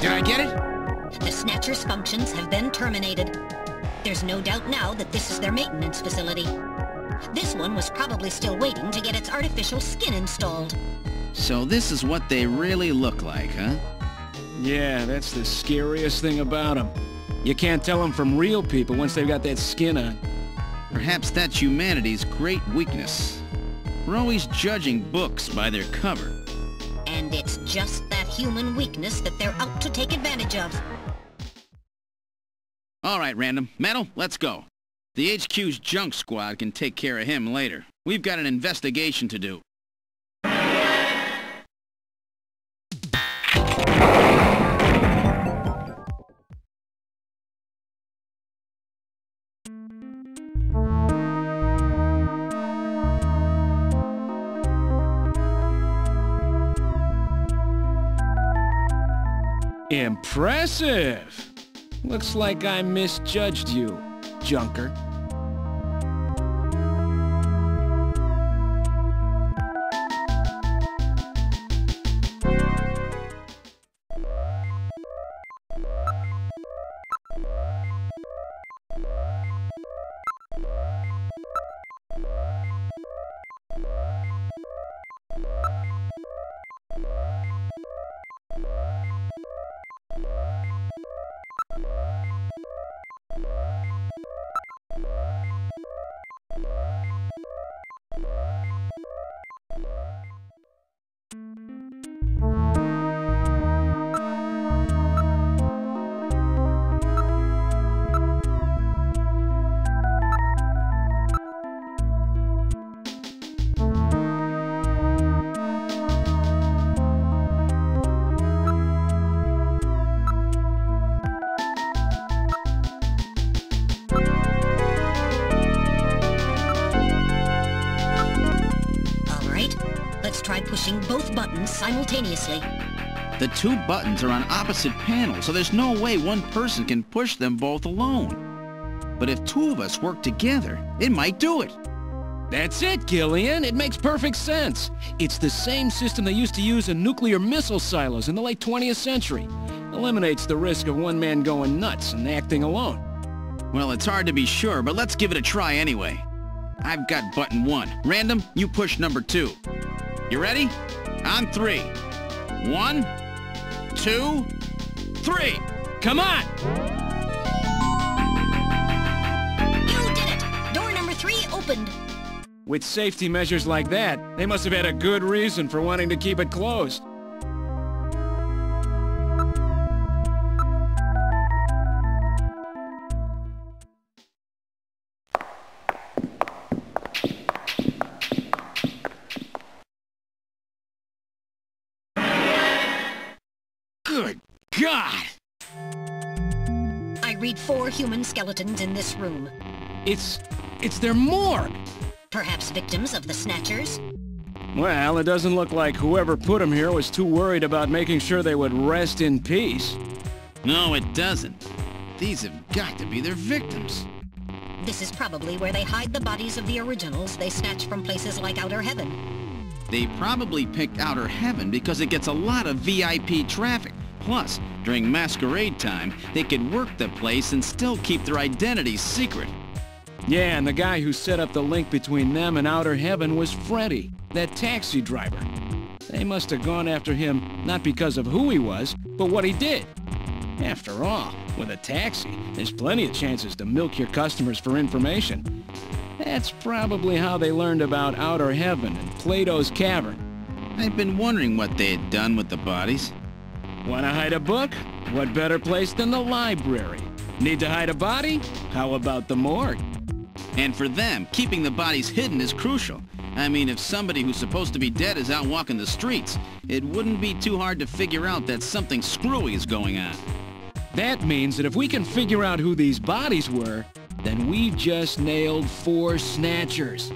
Did I get it? The Snatcher's functions have been terminated. There's no doubt now that this is their maintenance facility. This one was probably still waiting to get its artificial skin installed. So this is what they really look like, huh? Yeah, that's the scariest thing about them. You can't tell them from real people once they've got that skin on. Perhaps that's humanity's great weakness. We're always judging books by their cover. And it's just that human weakness that they're out to take advantage of. All right, Random. Metal, let's go. The HQ's junk squad can take care of him later. We've got an investigation to do. Impressive! Looks like I misjudged you, Junker. Let's try pushing both buttons simultaneously. The two buttons are on opposite panels, so there's no way one person can push them both alone. But if two of us work together, it might do it. That's it, Gillian. It makes perfect sense. It's the same system they used to use in nuclear missile silos in the late 20th century. Eliminates the risk of one man going nuts and acting alone. Well, it's hard to be sure, but let's give it a try anyway. I've got button 1. Random, you push number 2. You ready? On 3. 1, 2, 3. Come on! You did it! Door number 3 opened. With safety measures like that, they must have had a good reason for wanting to keep it closed. Good God! I read 4 human skeletons in this room. It's their morgue! Perhaps victims of the Snatchers? Well, it doesn't look like whoever put them here was too worried about making sure they would rest in peace. No, it doesn't. These have got to be their victims. This is probably where they hide the bodies of the originals they snatch from places like Outer Heaven. They probably picked Outer Heaven because it gets a lot of VIP traffic. Plus, during masquerade time, they could work the place and still keep their identities secret. Yeah, and the guy who set up the link between them and Outer Heaven was Freddy, that taxi driver. They must have gone after him not because of who he was, but what he did. After all, with a taxi, there's plenty of chances to milk your customers for information. That's probably how they learned about Outer Heaven and Plato's Cavern. I've been wondering what they had done with the bodies. Want to hide a book? What better place than the library? Need to hide a body? How about the morgue? And for them, keeping the bodies hidden is crucial. I mean, if somebody who's supposed to be dead is out walking the streets, it wouldn't be too hard to figure out that something screwy is going on. That means that if we can figure out who these bodies were, then we've just nailed 4 snatchers.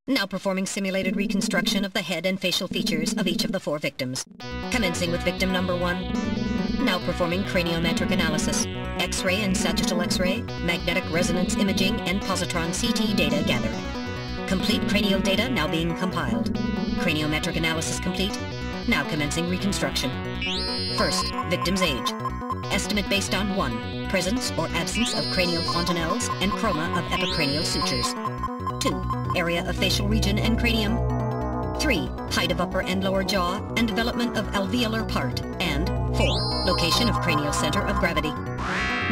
Now performing simulated reconstruction of the head and facial features of each of the 4 victims. Commencing with victim number 1. Now performing craniometric analysis, X-ray and sagittal X-ray, magnetic resonance imaging, and positron CT data gathered. Complete cranial data now being compiled. Craniometric analysis complete. Now commencing reconstruction. First, victim's age. Estimate based on 1. Presence or absence of cranial fontanelles and chroma of epicranial sutures. 2. Area of facial region and cranium. 3. Height of upper and lower jaw and development of alveolar part. And 4. Location of cranial center of gravity.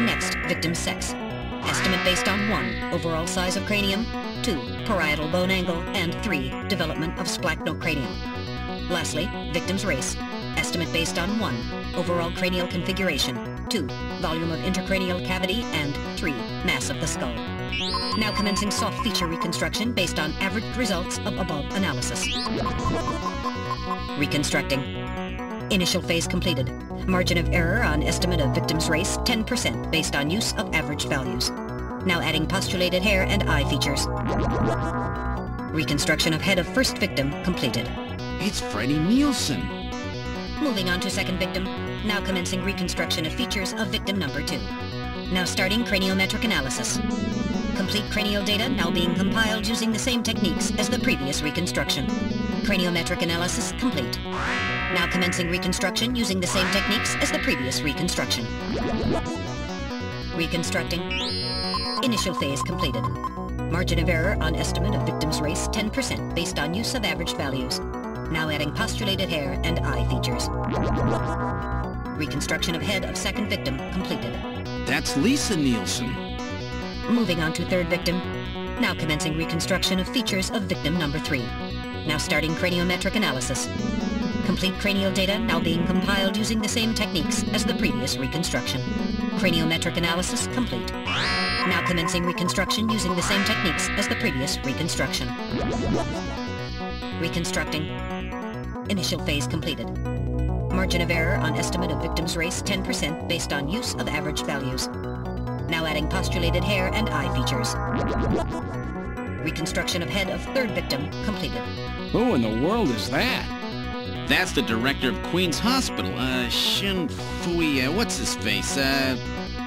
Next, victim's sex. Estimate based on 1. Overall size of cranium. 2. Parietal bone angle. And 3. Development of splachocranium. Lastly, victim's race. Estimate based on 1. Overall cranial configuration. 2. Volume of intercranial cavity. And 3. Mass of the skull. Now commencing soft feature reconstruction based on averaged results of above analysis. Reconstructing. Initial phase completed. Margin of error on estimate of victim's race 10% based on use of average values. Now adding postulated hair and eye features. Reconstruction of head of first victim completed. It's Freddie Nielsen. Moving on to second victim. Now commencing reconstruction of features of victim number 2. Now starting craniometric analysis. Complete cranial data now being compiled using the same techniques as the previous reconstruction. Craniometric analysis complete. Now commencing reconstruction using the same techniques as the previous reconstruction. Reconstructing. Initial phase completed. Margin of error on estimate of victim's race 10% based on use of average values. Now adding postulated hair and eye features. Reconstruction of head of second victim completed. That's Lisa Nielsen. Moving on to third victim. Now commencing reconstruction of features of victim number 3. Now starting craniometric analysis. Complete cranial data now being compiled using the same techniques as the previous reconstruction. Craniometric analysis complete. Now commencing reconstruction using the same techniques as the previous reconstruction. Reconstructing. Initial phase completed. Margin of error on estimate of victim's race 10% based on use of average values. Now adding postulated hair and eye features. Reconstruction of head of third victim completed. Who in the world is that? That's the director of Queen's Hospital, Shin Fui, what's his face,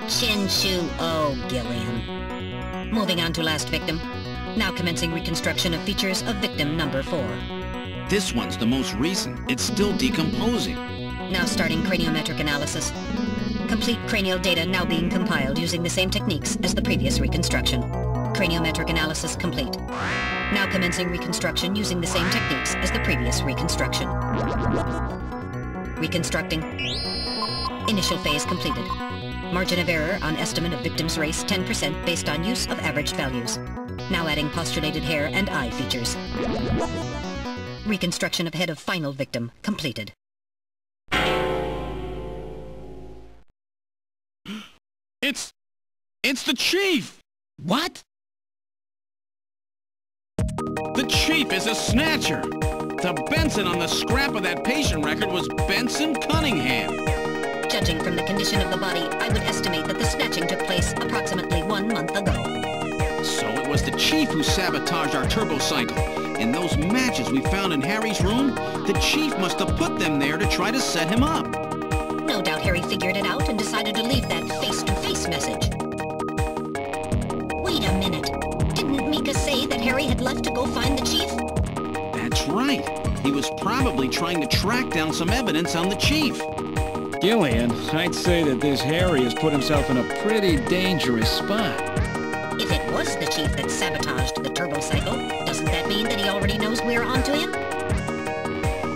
Shin Shu O Gillian. Moving on to last victim. Now commencing reconstruction of features of victim number 4. This one's the most recent. It's still decomposing. Now starting craniometric analysis. Complete cranial data now being compiled using the same techniques as the previous reconstruction. Craniometric analysis complete. Now commencing reconstruction using the same techniques as the previous reconstruction. Reconstructing. Initial phase completed. Margin of error on estimate of victim's race 10% based on use of average values. Now adding postulated hair and eye features. Reconstruction of head of final victim completed. It's the Chief! What? The Chief is a snatcher! The Benson on the scrap of that patient record was Benson Cunningham. Judging from the condition of the body, I would estimate that the snatching took place approximately 1 month ago. So it was the Chief who sabotaged our turbocycle. And those matches we found in Harry's room, the Chief must have put them there to try to set him up. No doubt Harry figured it out and decided to leave that face-to-face message. Wait a minute. Didn't Mika say that Harry had left to go find the Chief? That's right. He was probably trying to track down some evidence on the Chief. Gillian, I'd say that this Harry has put himself in a pretty dangerous spot. If it was the Chief that sabotaged the turbocycle, doesn't that mean that he already knows we're onto him?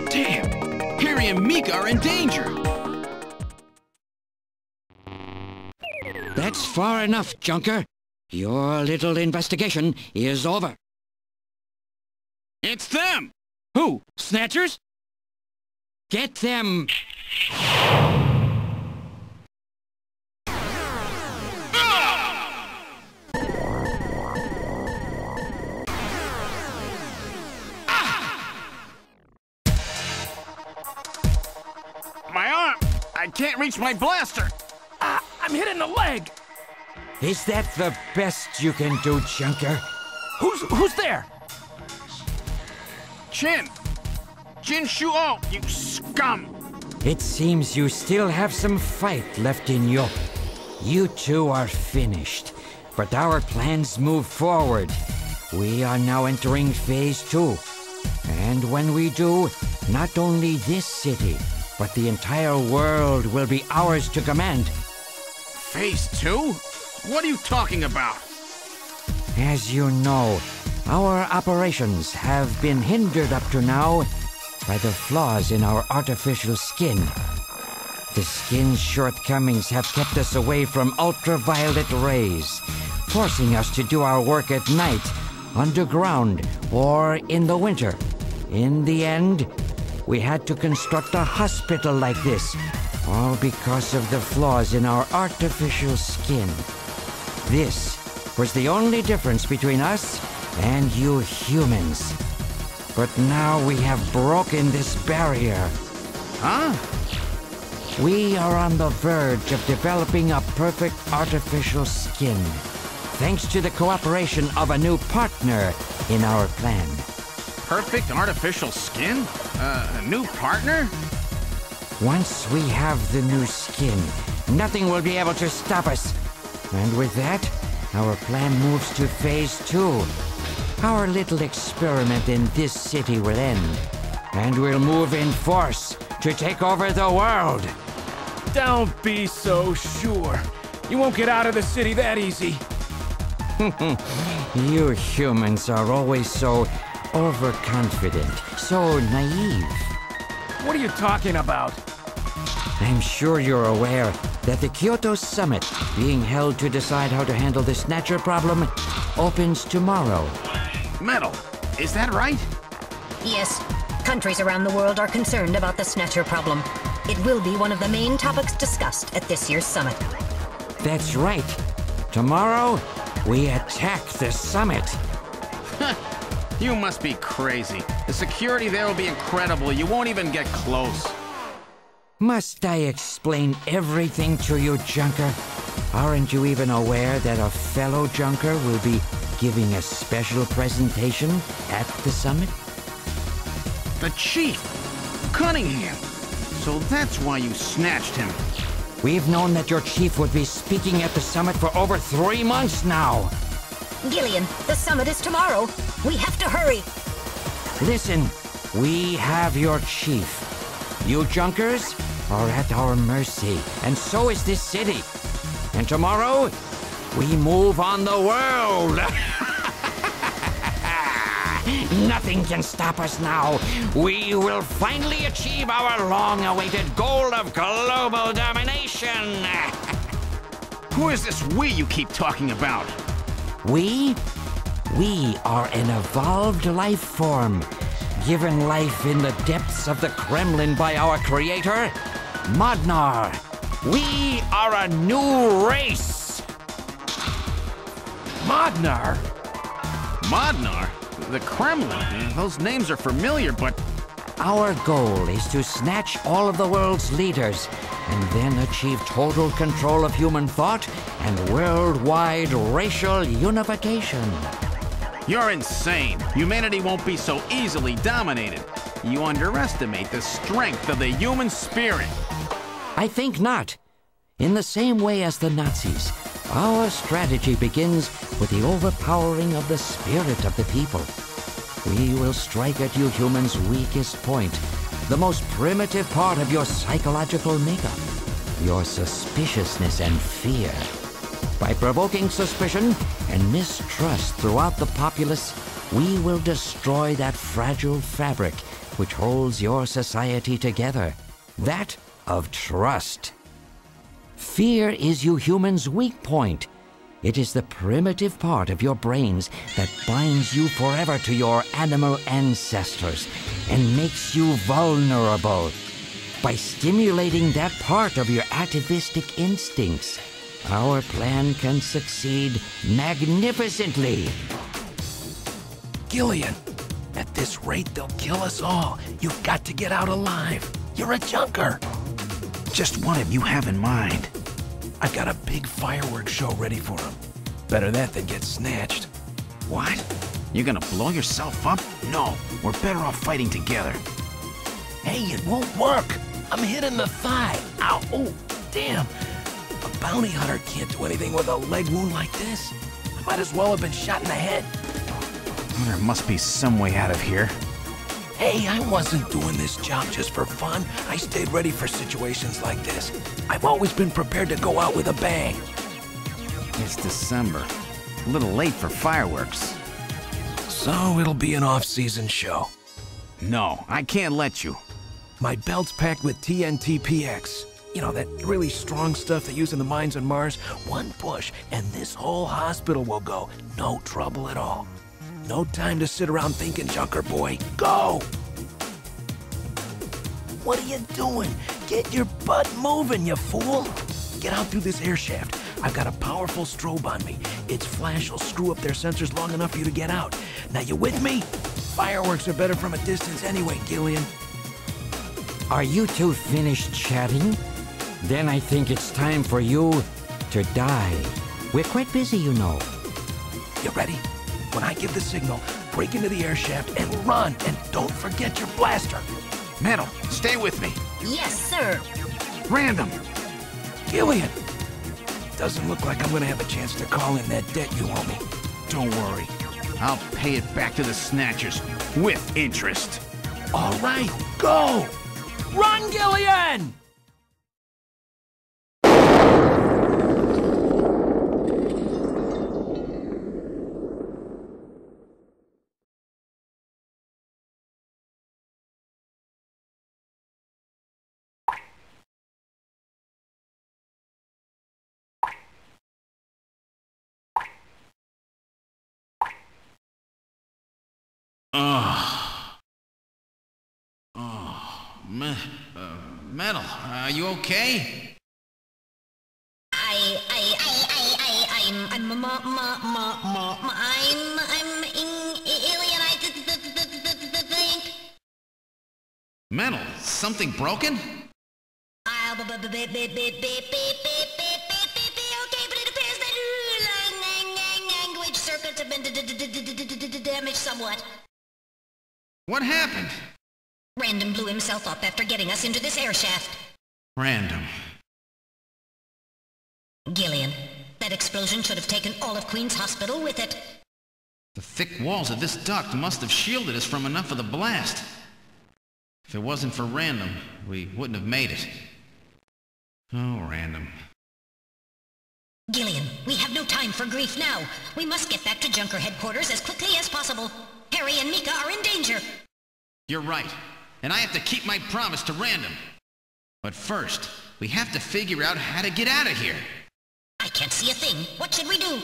Damn! Harry and Mika are in danger! That's far enough, Junker. Your little investigation is over. It's them! Who? Snatchers? Get them! My arm! I can't reach my blaster! I'm hit in the leg! Is that the best you can do, Junker? Who's there? Jin Shuo, you scum! It seems you still have some fight left in you. You two are finished, but our plans move forward. We are now entering phase 2. And when we do, not only this city, but the entire world will be ours to command. Phase 2? What are you talking about? As you know, our operations have been hindered up to now by the flaws in our artificial skin. The skin's shortcomings have kept us away from ultraviolet rays, forcing us to do our work at night, underground, or in the winter. In the end, we had to construct a hospital like this, all because of the flaws in our artificial skin. This was the only difference between us and you humans. But now we have broken this barrier. Huh? We are on the verge of developing a perfect artificial skin, thanks to the cooperation of a new partner in our plan. Perfect artificial skin? A new partner? Once we have the new skin, nothing will be able to stop us. And with that, our plan moves to phase 2. Our little experiment in this city will end, and we'll move in force to take over the world. Don't be so sure. You won't get out of the city that easy. You humans are always so overconfident, so naive. What are you talking about? I'm sure you're aware that the Kyoto Summit, being held to decide how to handle the Snatcher problem, opens tomorrow. Metal, is that right? Yes. Countries around the world are concerned about the Snatcher problem. It will be one of the main topics discussed at this year's summit. That's right. Tomorrow, we attack the summit. You must be crazy. The security there will be incredible. You won't even get close. Must I explain everything to you, Junker? Aren't you even aware that a fellow Junker will be giving a special presentation at the summit? The Chief! Cunningham! So that's why you snatched him. We've known that your chief would be speaking at the summit for over 3 months now. Gillian, the summit is tomorrow. We have to hurry. Listen, we have your chief. You Junkers are at our mercy, and so is this city. And tomorrow, we move on the world. Nothing can stop us now. We will finally achieve our long-awaited goal of global domination. Who is this we you keep talking about? We are an evolved life form, given life in the depths of the Kremlin by our creator, Modnar. We are a new race. Modnar? Modnar? The Kremlin? Those names are familiar, but... Our goal is to snatch all of the world's leaders, and then achieve total control of human thought and worldwide racial unification. You're insane. Humanity won't be so easily dominated. You underestimate the strength of the human spirit. I think not. In the same way as the Nazis, our strategy begins with the overpowering of the spirit of the people. We will strike at you humans' weakest point, the most primitive part of your psychological makeup, your suspiciousness and fear. By provoking suspicion and mistrust throughout the populace, we will destroy that fragile fabric which holds your society together, that of trust. Fear is you humans' weak point. It is the primitive part of your brains that binds you forever to your animal ancestors and makes you vulnerable. By stimulating that part of your atavistic instincts, our plan can succeed magnificently. Gillian, at this rate, they'll kill us all. You've got to get out alive. You're a junker. Just what have you have in mind? I've got a big fireworks show ready for him. Better that than get snatched. What? You're gonna blow yourself up? No, we're better off fighting together. Hey, it won't work. I'm hit in the thigh. Ow, oh, damn. A bounty hunter can't do anything with a leg wound like this. I might as well have been shot in the head. There must be some way out of here. Hey, I wasn't doing this job just for fun. I stayed ready for situations like this. I've always been prepared to go out with a bang. It's December. A little late for fireworks. So it'll be an off-season show. No, I can't let you. My belt's packed with TNT PX. You know, that really strong stuff they use in the mines on Mars? One push, and this whole hospital will go. No trouble at all. No time to sit around thinking, Junker boy. Go! What are you doing? Get your butt moving, you fool! Get out through this air shaft. I've got a powerful strobe on me. Its flash will screw up their sensors long enough for you to get out. Now, you with me? Fireworks are better from a distance anyway, Gillian. Are you two finished chatting? Then I think it's time for you to die. We're quite busy, you know. You ready? When I give the signal, break into the air shaft and run, and don't forget your blaster. Metal, stay with me. Yes, sir. Random. Gillian! Doesn't look like I'm gonna have a chance to call in that debt you owe me. Don't worry. I'll pay it back to the Snatchers with interest. All right, go! Run, Gillian! Metal, are you okay? I'm alien. I think. Metal, something broken? Okay, but it appears that language circuits have been damaged somewhat. What happened? Random blew himself up after getting us into this air shaft. Random. Gillian, that explosion should have taken all of Queen's Hospital with it. The thick walls of this duct must have shielded us from enough of the blast. If it wasn't for Random, we wouldn't have made it. Oh, Random. Gillian, we have no time for grief now. We must get back to Junker headquarters as quickly as possible. Harry and Mika are in danger. You're right. And I have to keep my promise to Random. But first, we have to figure out how to get out of here. I can't see a thing. What should we do?